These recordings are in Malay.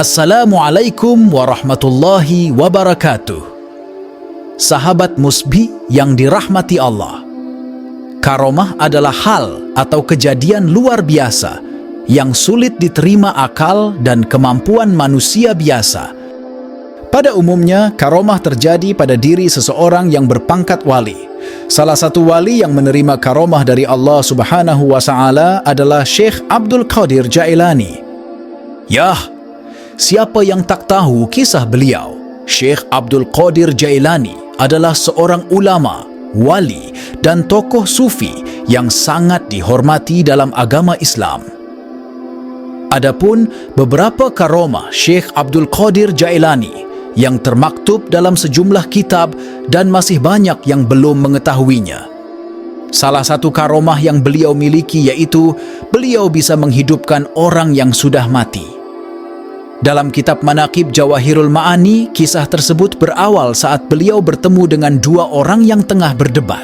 Assalamualaikum warahmatullahi wabarakatuh. Sahabat musbi yang dirahmati Allah, karomah adalah hal atau kejadian luar biasa yang sulit diterima akal dan kemampuan manusia biasa. Pada umumnya, karomah terjadi pada diri seseorang yang berpangkat wali. Salah satu wali yang menerima karomah dari Allah Subhanahu wa Ta'ala adalah Syekh Abdul Qadir Jailani. Yah, siapa yang tak tahu kisah beliau? Syekh Abdul Qadir Jailani adalah seorang ulama, wali, dan tokoh sufi yang sangat dihormati dalam agama Islam. Adapun beberapa karomah Syekh Abdul Qadir Jailani yang termaktub dalam sejumlah kitab dan masih banyak yang belum mengetahuinya. Salah satu karomah yang beliau miliki yaitu beliau bisa menghidupkan orang yang sudah mati. Dalam kitab Manaqib Jawahirul Ma'ani, kisah tersebut berawal saat beliau bertemu dengan dua orang yang tengah berdebat.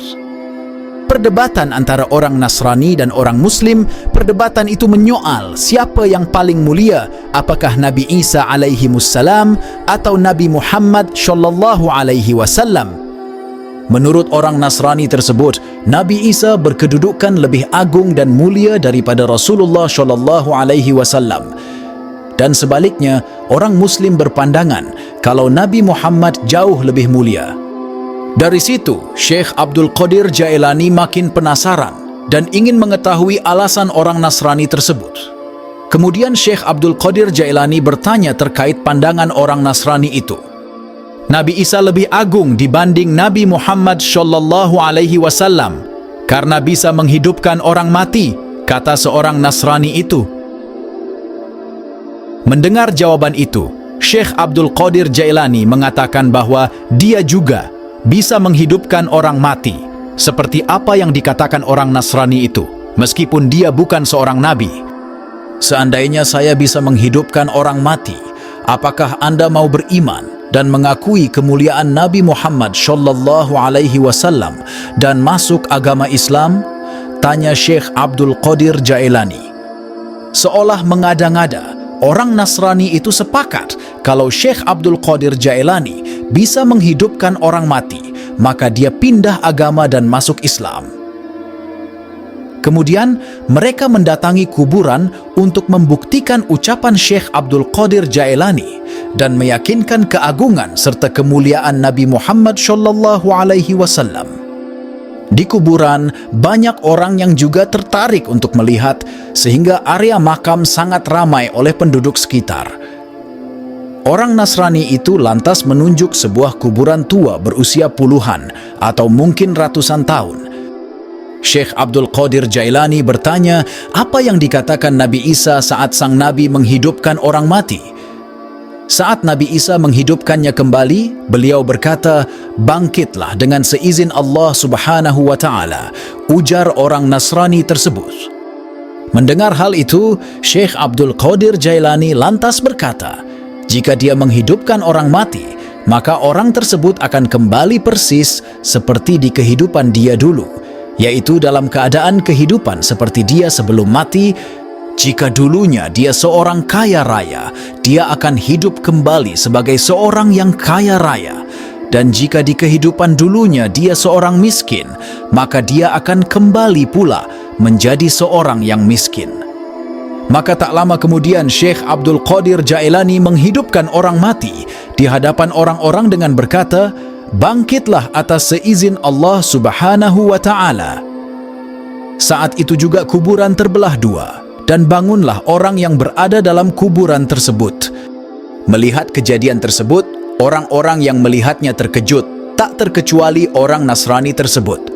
Perdebatan antara orang Nasrani dan orang Muslim, perdebatan itu menyoal siapa yang paling mulia, apakah Nabi Isa alaihimussalam atau Nabi Muhammad sallallahu alaihi wasallam. Menurut orang Nasrani tersebut, Nabi Isa berkedudukan lebih agung dan mulia daripada Rasulullah sallallahu alaihi wasallam. Dan sebaliknya, orang Muslim berpandangan kalau Nabi Muhammad jauh lebih mulia. Dari situ, Syekh Abdul Qadir Jailani makin penasaran dan ingin mengetahui alasan orang Nasrani tersebut. Kemudian Syekh Abdul Qadir Jailani bertanya terkait pandangan orang Nasrani itu. Nabi Isa lebih agung dibanding Nabi Muhammad sallallahu alaihi wasallam karena bisa menghidupkan orang mati, kata seorang Nasrani itu. Mendengar jawaban itu, Syekh Abdul Qadir Jailani mengatakan bahwa dia juga bisa menghidupkan orang mati, seperti apa yang dikatakan orang Nasrani itu, meskipun dia bukan seorang nabi. Seandainya saya bisa menghidupkan orang mati, apakah Anda mau beriman dan mengakui kemuliaan Nabi Muhammad sallallahu alaihi wasallam dan masuk agama Islam? Tanya Syekh Abdul Qadir Jailani. Seolah mengada-ngada, orang Nasrani itu sepakat kalau Syekh Abdul Qadir Jailani bisa menghidupkan orang mati, maka dia pindah agama dan masuk Islam. Kemudian mereka mendatangi kuburan untuk membuktikan ucapan Syekh Abdul Qadir Jailani dan meyakinkan keagungan serta kemuliaan Nabi Muhammad sallallahu alaihi wasallam. Di kuburan, banyak orang yang juga tertarik untuk melihat, sehingga area makam sangat ramai oleh penduduk sekitar. Orang Nasrani itu lantas menunjuk sebuah kuburan tua berusia puluhan atau mungkin ratusan tahun. Syekh Abdul Qadir Jailani bertanya, apa yang dikatakan Nabi Isa saat sang Nabi menghidupkan orang mati? Saat Nabi Isa menghidupkannya kembali, beliau berkata, "Bangkitlah dengan seizin Allah Subhanahu wa Ta'ala," ujar orang Nasrani tersebut. Mendengar hal itu, Syekh Abdul Qadir Jailani lantas berkata, jika dia menghidupkan orang mati, maka orang tersebut akan kembali persis seperti di kehidupan dia dulu, yaitu dalam keadaan kehidupan seperti dia sebelum mati. Jika dulunya dia seorang kaya raya, dia akan hidup kembali sebagai seorang yang kaya raya. Dan jika di kehidupan dulunya dia seorang miskin, maka dia akan kembali pula menjadi seorang yang miskin. Maka tak lama kemudian Syekh Abdul Qadir Jailani menghidupkan orang mati di hadapan orang-orang dengan berkata, "Bangkitlah atas seizin Allah Subhanahu wa Ta'ala." Saat itu juga kuburan terbelah dua, dan bangunlah orang yang berada dalam kuburan tersebut. Melihat kejadian tersebut, orang-orang yang melihatnya terkejut, tak terkecuali orang Nasrani tersebut.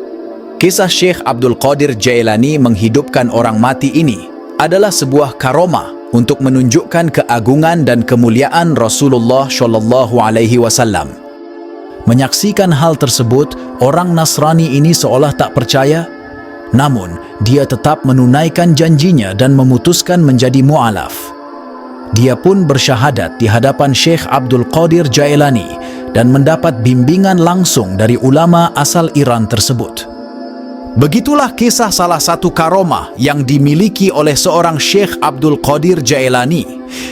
Kisah Syekh Abdul Qadir Jailani menghidupkan orang mati ini adalah sebuah karomah untuk menunjukkan keagungan dan kemuliaan Rasulullah sallallahu alaihi wasallam. Menyaksikan hal tersebut, orang Nasrani ini seolah tak percaya, namun dia tetap menunaikan janjinya dan memutuskan menjadi mu'alaf. Dia pun bersyahadat di hadapan Syekh Abdul Qadir Jailani dan mendapat bimbingan langsung dari ulama asal Iran tersebut. Begitulah kisah salah satu karomah yang dimiliki oleh seorang Syekh Abdul Qadir Jailani,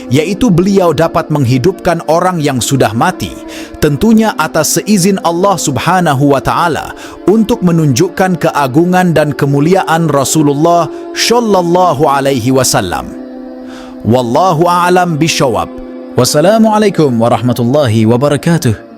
yaitu beliau dapat menghidupkan orang yang sudah mati, tentunya atas seizin Allah Subhanahu wa Ta'ala, untuk menunjukkan keagungan dan kemuliaan Rasulullah Shallallahu Alaihi Wasallam. Wallahu a'lam bishawab. Wassalamualaikum warahmatullahi wabarakatuh.